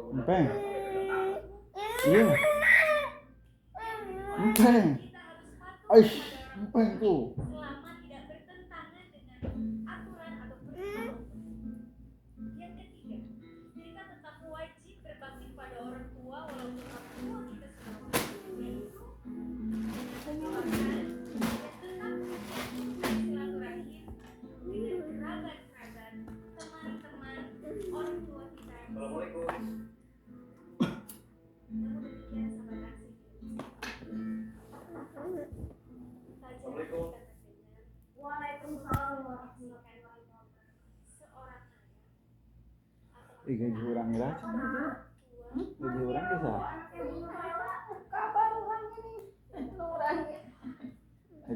Empeng. Iya. Empeng. Aish, empeng tuh. Gaji orang lah, gaji orang bisa.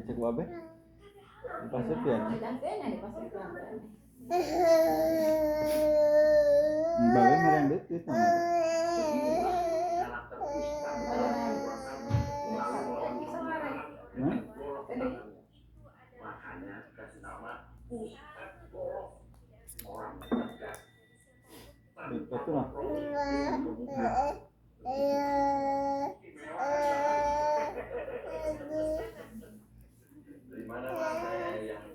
Cek babe di pasar pian. Babe merendut itu. Makanya kasih nama orang tegas. Betul lah. Dari mana saya yang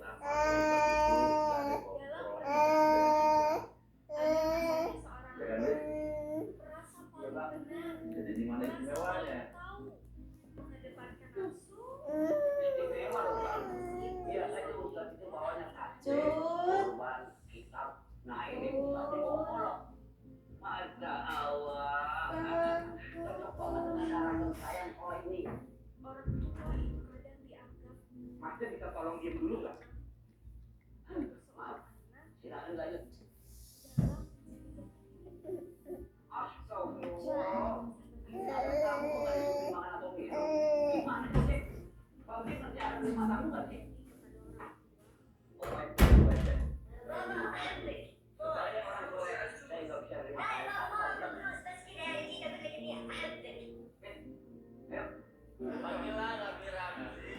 jadi di mana istimewanya? Istimewa loh. Biasanya ustaz itu bawanya kurban, kitab. Nah ini ustaz itu ngomong. Masya Allah. Cocok banget dengan karakter saya kalau ini. Orang tua itu kadang dianggap. Masnya bisa tolong diem dulu nggak? Maaf. Silakan lanjut. Astagfirullah. Kamu bukan makan atau minum? Gimana sih? Kalau dia kerja ada di matamu nggak sih? Panggilan Nabi Ramzi,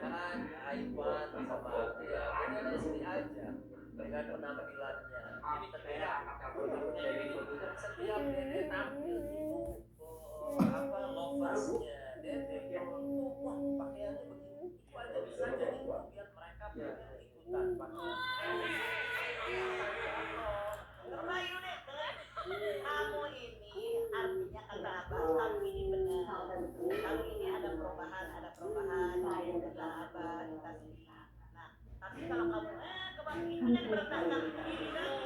Jangan Aiman, sama dia. Ini ada di sini aja. Tergantung penampilannya. Ini terlihat setiap dia tampil itu apa lovasnya, dia tuh pakaiannya begini. Itu aja bisa jadi biar mereka ikutan pakaian. Kamu ini artinya kata abang, kamu ini benar. Kamu ini ada perubahan, kata abang dikasih lihat. Nah, tapi kalau kamu kebagian ada merendahkan diri kamu.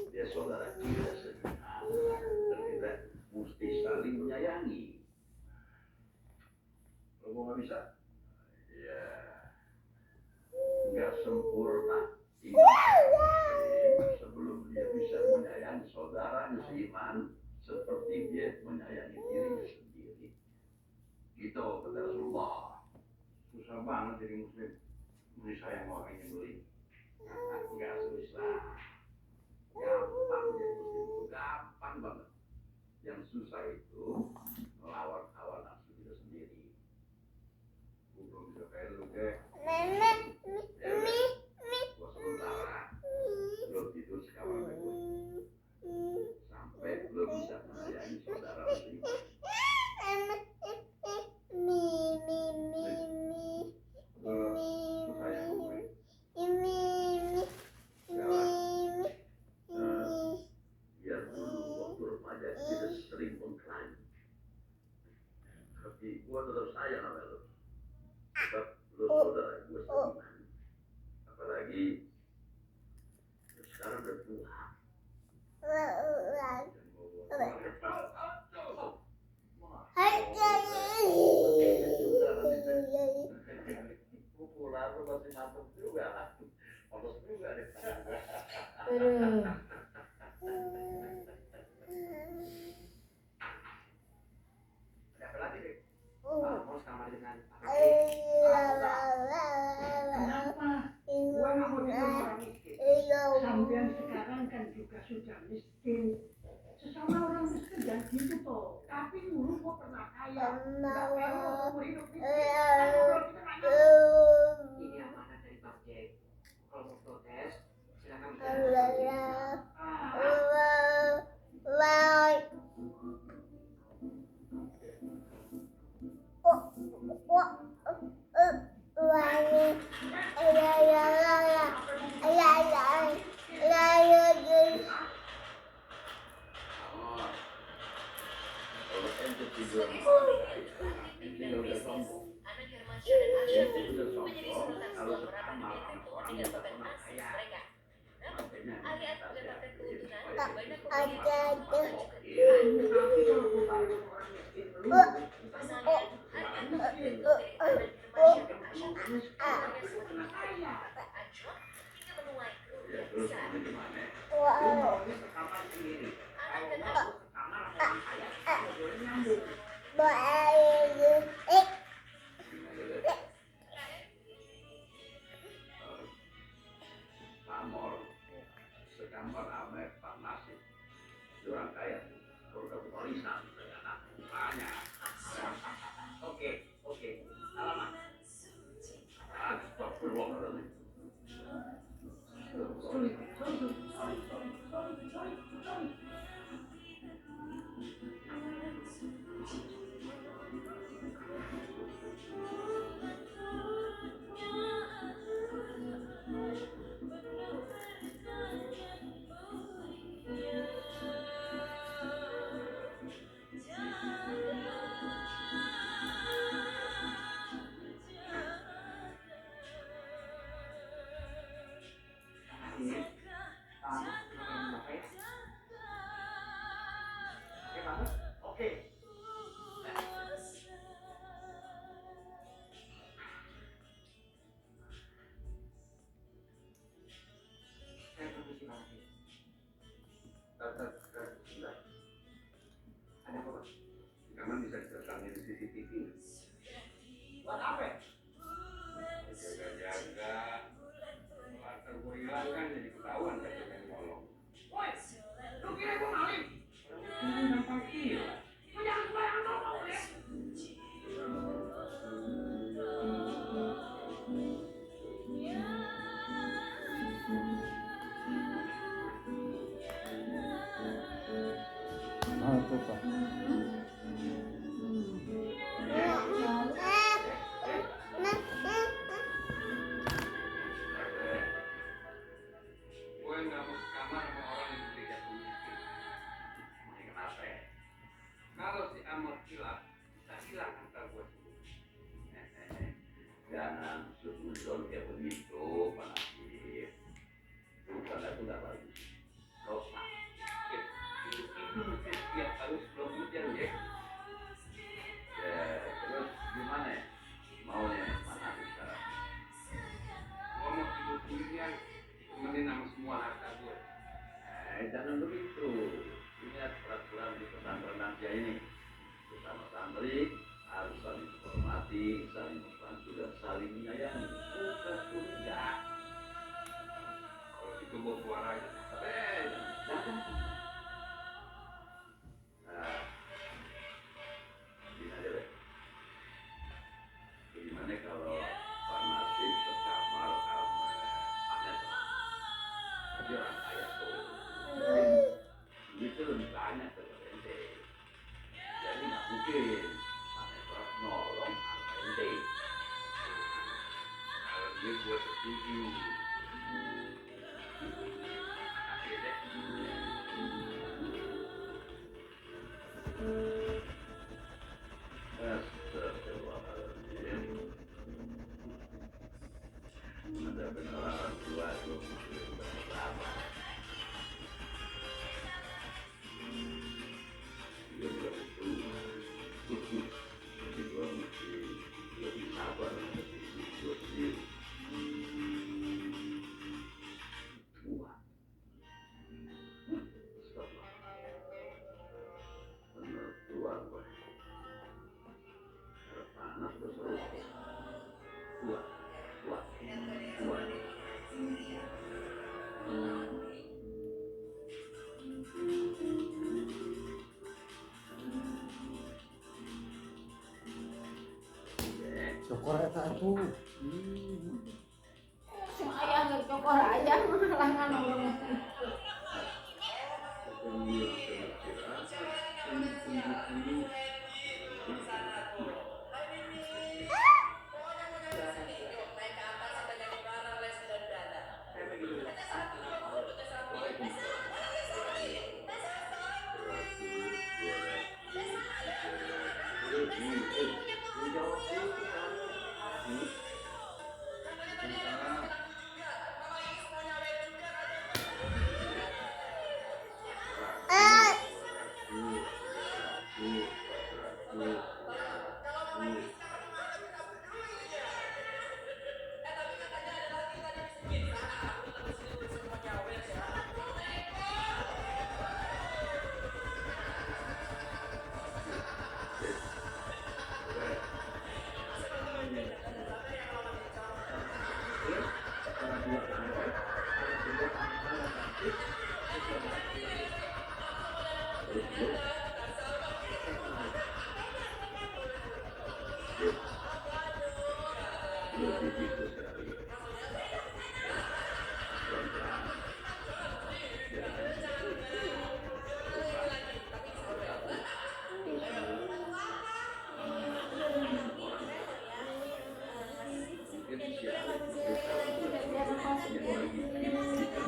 Dia saudara kita sendiri. Dan kita mesti saling menyayangi. Kalau nggak bisa, ya nggak sempurna. Sebelum dia bisa menyayangi saudaranya seiman, seperti dia menyayangi dirinya sendiri. Gitu kata Rasulullah. Susah banget jadi muslim. Mesti sayang orang yang beli. Nggak susah. Gampang jadi muslim itu gampang banget. Yang susah itu melawan hawa nafsu kita sendiri. Belum bisa kayak lu deh. Gua sementara belum tidur sekarang gue sampai belum bisa menyayangi saudara sendiri. Biar dulu waktu remaja kita sering mengklaim, tapi gua tetap sayang sama lu. Tetap lu saudara gua seiman. Apalagi sekarang udah tua. Pukulan lu masih mantap juga lah. Polos juga deh. Ada apa lagi deh? Mau kamar dengan kenapa? Gua nggak mau jadi orang miskin. Sampean sekarang kan juga sudah miskin. Sesama orang miskin dan gitu toh. Tapi dulu gua pernah kaya. Nggak kayak lu seumur hidup miskin. Ini amanah dari Bang Jack. Kalau mau protes, silakan bicara. Jangan suzon kayak begitu, Pak Nasib. Bukan itu nggak bagus. Kau sakit. Itu setiap kali sebelum hujan ya. Ya, terus gimana ya? Maunya Pak Nasib sekarang? Gua mau tidur sendirian, temenin sama semua harta gue. Jangan begitu. Ingat peraturan di pesantren nanti ini. Bersama santri harus saling menghormati, saling membantu dan saling menyayangi. Bukan curiga. Kalau itu gue keluar aja. Jangan. Nah, gini aja deh. Gimana kalau Pak Nasib sekamar sama Ahmed? Dia orang kaya tuh. Itu lebih banyak dari ente. Jadi nggak mungkin Ahmed nolong ente. Kalau dia gue setuju. Ada benar tua tuh berapa? Dia belum itu. Jadi gua mesti lebih sabar menghadapi gua sendiri. Tua. Benar tua gua. Panas terus. Tua. Tua. Tua. Cokor eta atuh. Sing ayah nggak cokor aja malah ngomong.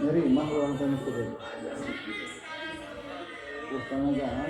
Nyeri mah orang tanya sudah. Terus tangan jangan.